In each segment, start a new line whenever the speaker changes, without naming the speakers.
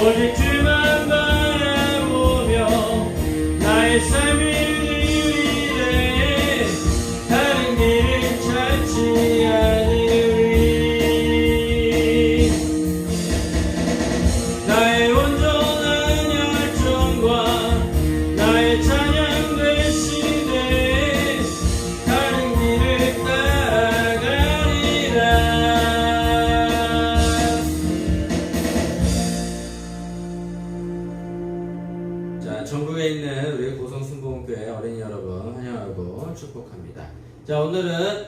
오직 주만 바라보며 나의 삶을 위해 다른 길을 찾지 않으리. 나의 온전한 열정과 나의 찬양 되시되 다른 길을 따라가리라. 자, 전국에 있는 우리 고성순복음교회 어린이 여러분 환영하고 축복합니다. 자, 오늘은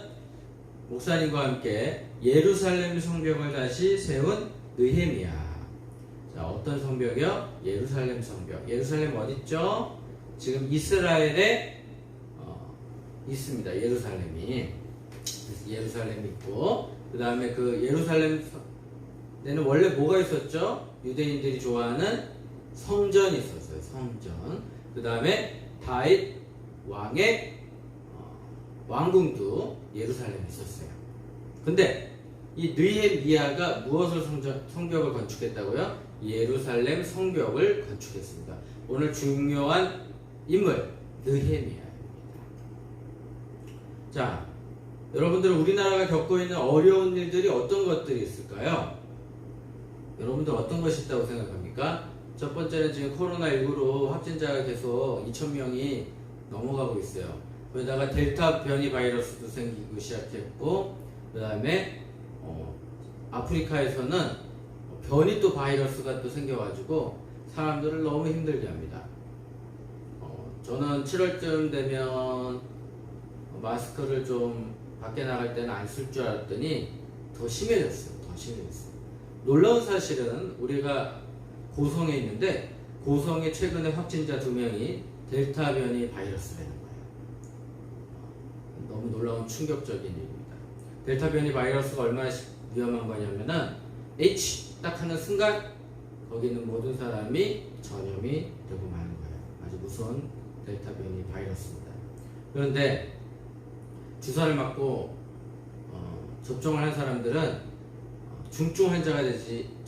목사님과 함께 예루살렘 성벽을 다시 세운 느헤미야. 자, 어떤 성벽이요? 예루살렘 성벽. 예루살렘 어딨죠? 지금 이스라엘에 있습니다. 예루살렘이. 예루살렘이 있고, 그 다음에 그 예루살렘에는 원래 뭐가 있었죠? 유대인들이 좋아하는 성전이 있었어요. 성전. 그 다음에 다윗 왕의 왕궁도 예루살렘에 있었어요. 근데 이 느헤미야가 무엇을 성벽을 건축했다고요? 예루살렘 성벽을 건축했습니다. 오늘 중요한 인물 느헤미야입니다. 자, 여러분들 우리나라가 겪고 있는 어려운 일들이 어떤 것들이 있을까요? 여러분들 어떤 것이 있다고 생각합니까? 첫 번째는 지금 코로나19로 확진자가 계속 2,000명이 넘어가고 있어요. 거기다가 델타 변이 바이러스도 생기고 시작했고, 그 다음에 아프리카에서는 변이 또 바이러스가 또 생겨가지고 사람들을 너무 힘들게 합니다. 저는 7월쯤 되면 마스크를 좀 밖에 나갈 때는 안 쓸 줄 알았더니 더 심해졌어요. 더 심해졌어요. 놀라운 사실은 우리가 고성에 있는데 고성에 최근에 확진자 2명이 델타 변이 바이러스라는 거예요. 너무 놀라운 충격적인 일입니다. 델타 변이 바이러스가 얼마나 위험한 거냐면은 H 딱 하는 순간 거기 있는 모든 사람이 전염이 되고 마는 거예요. 아주 무서운 델타 변이 바이러스입니다. 그런데 주사를 맞고 접종을 한 사람들은 중증 환자가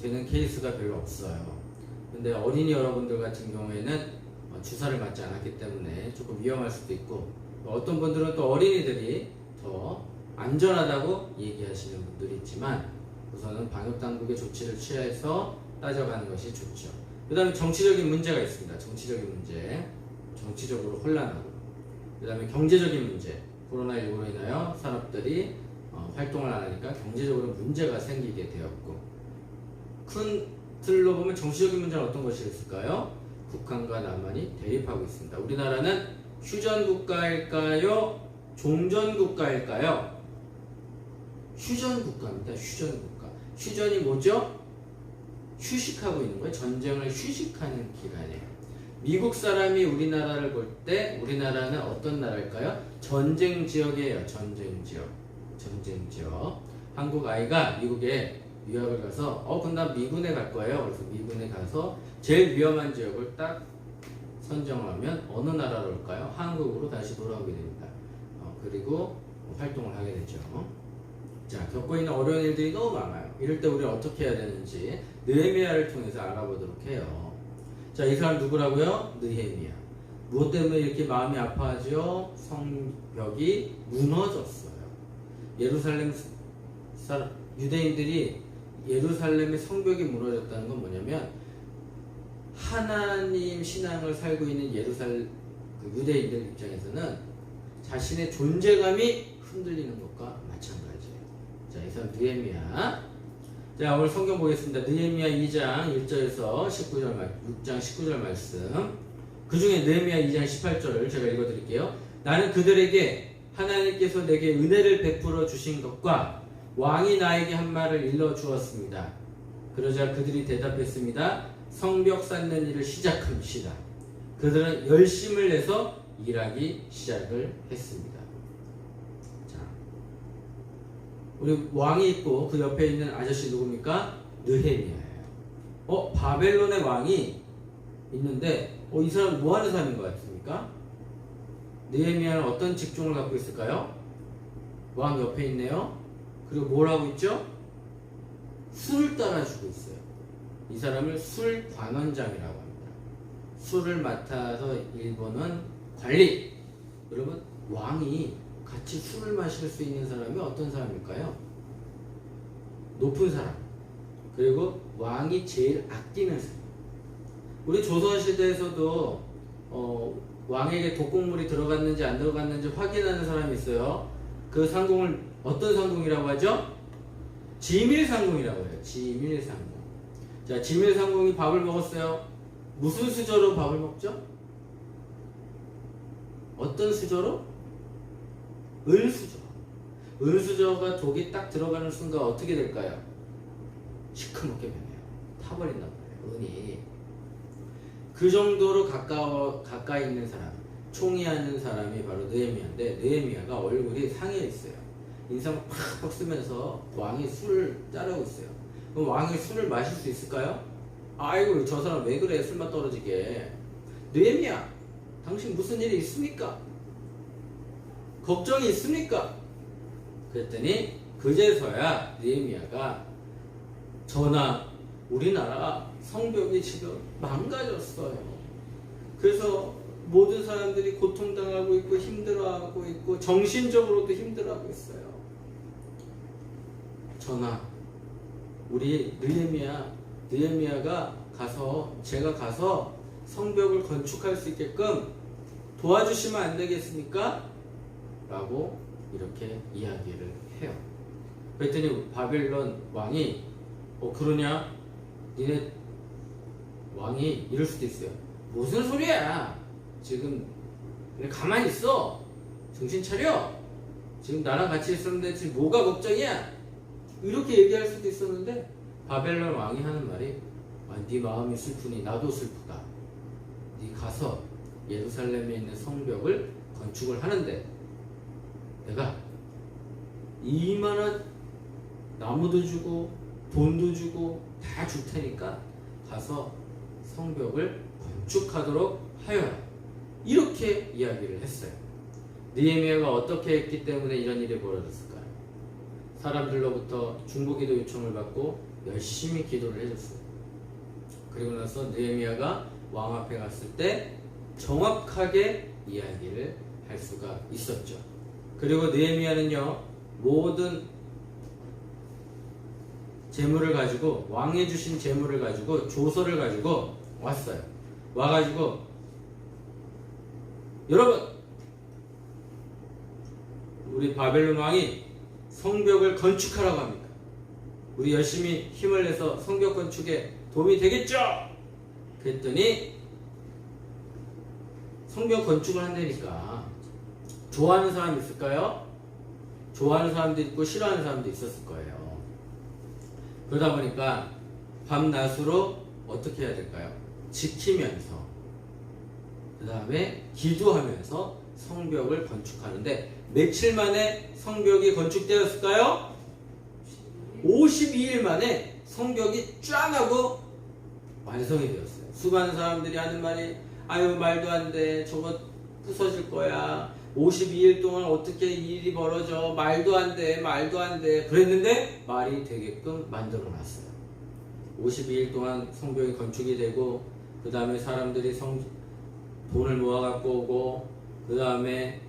되는 케이스가 별로 없어요. 근데 어린이 여러분들 같은 경우에는 주사를 맞지 않았기 때문에 조금 위험할 수도 있고, 어떤 분들은 또 어린이들이 더 안전하다고 얘기하시는 분들이 있지만 우선은 방역당국의 조치를 취해서 따져가는 것이 좋죠. 그 다음에 정치적인 문제가 있습니다. 정치적인 문제, 정치적으로 혼란하고, 그 다음에 경제적인 문제, 코로나19로 인하여 산업들이 활동을 안 하니까 경제적으로 문제가 생기게 되었고, 큰 틀로 보면 정치적인 문제는 어떤 것이 있을까요? 북한과 남한이 대립하고 있습니다. 우리나라는 휴전국가일까요? 종전국가일까요? 휴전국가입니다. 휴전국가. 휴전이 뭐죠? 휴식하고 있는 거예요. 전쟁을 휴식하는 기간이에요. 미국 사람이 우리나라를 볼 때 우리나라는 어떤 나라일까요? 전쟁 지역이에요. 전쟁 지역. 전쟁 지역. 한국 아이가 미국에 유학을 가서 그럼 나 미군에 갈 거예요. 그래서 미군에 가서 제일 위험한 지역을 딱 선정하면 어느 나라로 올까요? 한국으로 다시 돌아오게 됩니다. 그리고 활동을 하게 되죠. 자, 겪고 있는 어려운 일들이 너무 많아요. 이럴 때 우리는 어떻게 해야 되는지 느헤미야를 통해서 알아보도록 해요. 자, 이 사람 누구라고요? 느헤미야. 무엇 때문에 이렇게 마음이 아파하죠? 성벽이 무너졌어요. 예루살렘 유대인들이 예루살렘의 성벽이 무너졌다는 건 뭐냐면, 하나님 신앙을 살고 있는 유대인들 입장에서는 자신의 존재감이 흔들리는 것과 마찬가지예요. 자, 이 사람 느헤미야. 자, 오늘 성경 보겠습니다. 느헤미야 2장 1절에서 6장 19절 말씀. 그 중에 느헤미야 2장 18절을 제가 읽어드릴게요. 나는 그들에게 하나님께서 내게 은혜를 베풀어 주신 것과 왕이 나에게 한 말을 일러 주었습니다. 그러자 그들이 대답했습니다. 성벽 쌓는 일을 시작합시다. 그들은 열심을 내서 일하기 시작을 했습니다. 자, 우리 왕이 있고 그 옆에 있는 아저씨 누굽니까? 느헤미야예요. 바벨론의 왕이 있는데 이 사람 뭐 하는 사람인 것 같습니까? 느헤미야는 어떤 직종을 갖고 있을까요? 왕 옆에 있네요. 그리고 뭘 하고 있죠? 술을 따라주고 있어요. 이 사람을 술관원장이라고 합니다. 술을 맡아서 일보는 관리. 여러분, 왕이 같이 술을 마실 수 있는 사람이 어떤 사람일까요? 높은 사람. 그리고 왕이 제일 아끼는 사람. 우리 조선시대에서도 왕에게 독곡물이 들어갔는지 안 들어갔는지 확인하는 사람이 있어요. 그 상궁을 어떤 상궁이라고 하죠? 지밀상궁이라고 해요. 지밀상궁. 자, 지밀상궁이 밥을 먹었어요. 무슨 수저로 밥을 먹죠? 어떤 수저로? 은수저. 은수저가 독이 딱 들어가는 순간 어떻게 될까요? 시커멓게 변해요. 타버린단 말이에요. 은이. 그 정도로 가까이 있는 사람, 총애하는 사람이 바로 느헤미야인데, 느헤미야가 얼굴이 상해 있어요. 인상을 팍팍 쓰면서 왕이 술을 따르고 있어요. 그럼 왕이 술을 마실 수 있을까요? 아이고, 저 사람 왜 그래, 술맛 떨어지게. 느헤미야, 당신 무슨 일이 있습니까? 걱정이 있습니까? 그랬더니 그제서야 느헤미야가, 전하, 우리나라 성벽이 지금 망가졌어요. 그래서 모든 사람들이 고통당하고 있고 힘들어하고 있고 정신적으로도 힘들어하고 있어요. 전하, 우리 느헤미야가 제가 가서 성벽을 건축할 수 있게끔 도와주시면 안 되겠습니까? 라고 이렇게 이야기를 해요. 그랬더니 바벨론 왕이 그러냐? 니네 왕이 이럴 수도 있어요. 무슨 소리야? 지금 그냥 가만히 있어. 정신 차려. 지금 나랑 같이 있었는데 지금 뭐가 걱정이야? 이렇게 얘기할 수도 있었는데, 바벨론 왕이 하는 말이, 네 마음이 슬프니 나도 슬프다. 네 가서 예루살렘에 있는 성벽을 건축을 하는데 내가 이만한 나무도 주고 돈도 주고 다 줄 테니까 가서 성벽을 건축하도록 하여라. 이렇게 이야기를 했어요. 느헤미야가 어떻게 했기 때문에 이런 일이 벌어졌을까요? 사람들로부터 중보기도 요청을 받고 열심히 기도를 해줬어요. 그리고 나서 느헤미야가 왕 앞에 갔을 때 정확하게 이야기를 할 수가 있었죠. 그리고 느헤미야는요, 모든 재물을 가지고, 왕이 주신 재물을 가지고, 조서를 가지고 왔어요. 와가지고, 여러분, 우리 바벨론 왕이 성벽을 건축하라고 합니다. 우리 열심히 힘을 내서 성벽 건축에 도움이 되겠죠? 그랬더니 성벽 건축을 한다니까 좋아하는 사람이 있을까요? 좋아하는 사람도 있고 싫어하는 사람도 있었을 거예요. 그러다 보니까 밤낮으로 어떻게 해야 될까요? 지키면서, 그 다음에 기도하면서 성벽을 건축하는데, 며칠 만에 성벽이 건축되었을까요? 52일 만에 성벽이 쫙 하고 완성이 되었어요. 수많은 사람들이 하는 말이, 아유 말도 안 돼, 저거 부서질 거야, 52일 동안 어떻게 일이 벌어져, 말도 안 돼, 말도 안 돼. 그랬는데 말이 되게끔 만들어 놨어요. 52일 동안 성벽이 건축이 되고, 그 다음에 사람들이 돈을 모아 갖고 오고, 그 다음에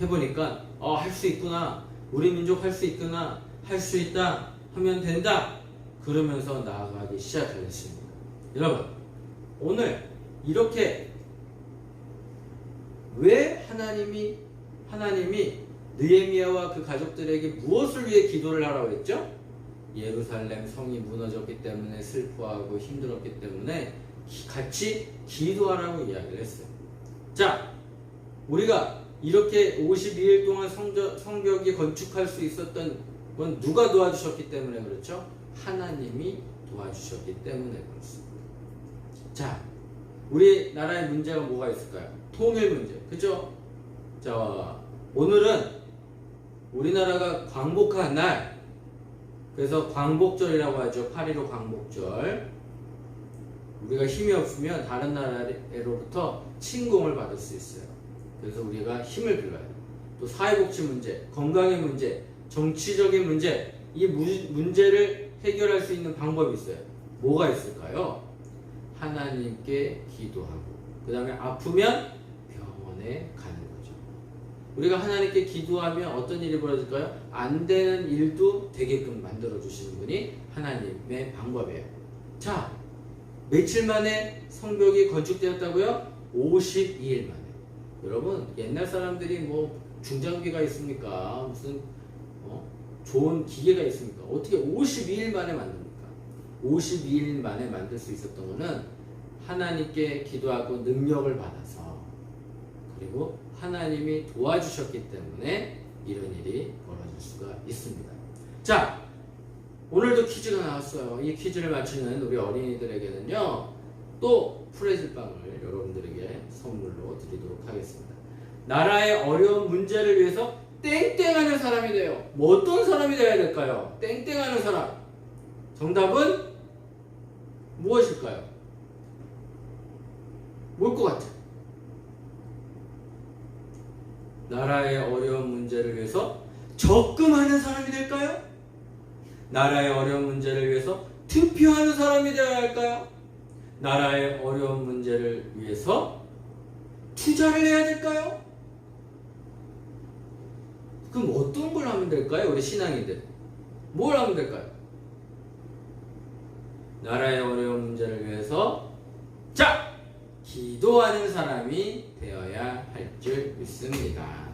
해보니까 할 수 있구나, 우리 민족 할 수 있구나, 할 수 있다, 하면 된다, 그러면서 나아가기 시작하겠습니다. 여러분, 오늘 이렇게 왜 하나님이 느헤미야와 그 가족들에게 무엇을 위해 기도를 하라고 했죠? 예루살렘 성이 무너졌기 때문에 슬퍼하고 힘들었기 때문에 같이 기도하라고 이야기를 했어요. 자, 우리가 이렇게 52일 동안 성벽이 건축할 수 있었던 건 누가 도와주셨기 때문에 그렇죠? 하나님이 도와주셨기 때문에 그렇습니다. 자, 우리나라의 문제가 뭐가 있을까요? 통일 문제, 그죠? 자, 오늘은 우리나라가 광복한 날, 그래서 광복절이라고 하죠. 8.15 광복절. 우리가 힘이 없으면 다른 나라로부터 침공을 받을 수 있어요. 그래서 우리가 힘을 빌어요. 또 사회복지 문제, 건강의 문제, 정치적인 문제, 이 문제를 해결할 수 있는 방법이 있어요. 뭐가 있을까요? 하나님께 기도하고 그 다음에 아프면 병원에 가는 거죠. 우리가 하나님께 기도하면 어떤 일이 벌어질까요? 안 되는 일도 되게끔 만들어 주시는 분이 하나님의 방법이에요. 자, 며칠 만에 성벽이 건축되었다고요? 52일 만에. 여러분, 옛날 사람들이 뭐 중장비가 있습니까? 무슨 좋은 기계가 있습니까? 어떻게 52일 만에 만듭니까? 52일 만에 만들 수 있었던 거는 하나님께 기도하고 능력을 받아서 그리고 하나님이 도와주셨기 때문에 이런 일이 벌어질 수가 있습니다. 자, 오늘도 퀴즈가 나왔어요. 이 퀴즈를 맞추는 우리 어린이들에게는요, 또 프레질빵을 여러분들에게 선물로 드리도록 하겠습니다. 나라의 어려운 문제를 위해서 땡땡하는 사람이 돼요. 뭐 어떤 사람이 되어야 될까요? 땡땡하는 사람. 정답은 무엇일까요? 뭘 것 같아? 나라의 어려운 문제를 위해서 적금하는 사람이 될까요? 나라의 어려운 문제를 위해서 투표하는 사람이 되어야 할까요? 나라의 어려운 문제를 위해서 투자를 해야 될까요? 그럼 어떤 걸 하면 될까요? 우리 신앙인들 뭘 하면 될까요? 나라의 어려운 문제를 위해서 자! 기도하는 사람이 되어야 할 줄 믿습니다.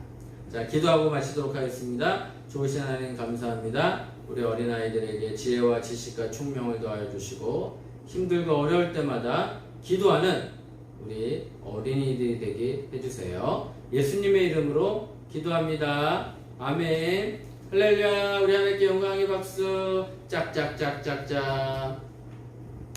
자, 기도하고 마치도록 하겠습니다. 좋으신 하나님 감사합니다. 우리 어린아이들에게 지혜와 지식과 총명을 더하여 주시고 힘들고 어려울 때마다 기도하는 우리 어린이들이 되게 해주세요. 예수님의 이름으로 기도합니다. 아멘. 할렐루야. 우리 하나님께 영광의 박수. 짝짝짝짝짝.